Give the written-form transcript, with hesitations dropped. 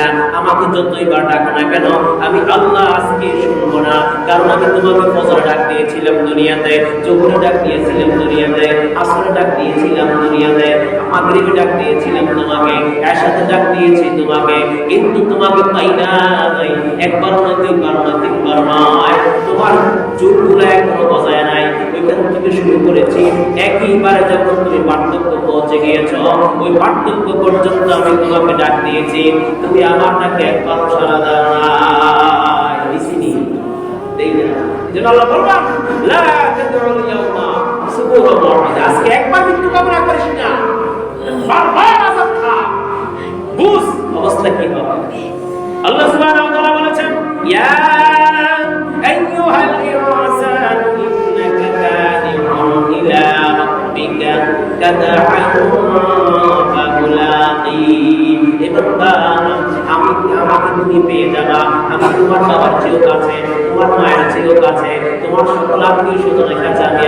না, আমাকে যতইবার ডাকো না কেন আমি আল্লাহ আজকে শুনবো না। কারণ আমি তোমাকে ফজর ডাক দিয়েছিলাম দুনিয়াতে, জোহরে ডাক দিয়েছিলাম দুনিয়াতে, আসরে ডাক দিয়েছিলাম দুনিয়াতে, মাগরিবে ডাক দিয়েছিলাম তোমাকে, এশাতে ডাক দিয়েছি তোমাকে, কিন্তু তোমাকে পাই নাই। একবার নয়, দুইবার নয়, তিনবার নয়, তোমার চোখগুলো এখনো বজায় নাই। ওইখান থেকে শুরু করেছি, একইবারে যখন তুমি পার্থক্য পৌঁছে গিয়েছ, ওই পার্থক্য পর্যন্ত আমি তোমাকে ডাক দিয়েছি, তুমি আমার ডাকে একবার সাড়া দাও নাই। দিছিনি, দেই না। যেন আল্লাহ বলবেন লা তাদউল ইয়াউমা সুবুরান ওয়াহিদা, আজকে একবার মৃত্যু কামনা করিস না, বারবার আযাব খা। বুঝ অবস্থা কি হবে। আল্লাহ সুবহানাহু ওয়া তাআলা বলেছেন ইয়া আইয়ুহাল ইনসানু ইন্নাকা কাদিহুন ইলা রাব্বিকা কাদহান ফামুলাকি। আমাকে তুমি পেয়ে যাবা, আমি তোমার বাবার চেয়েও কাছে, তোমার মায়ের চেয়েও কাছে, তোমার সকল আত্মীয় স্বজনের কাছে আমি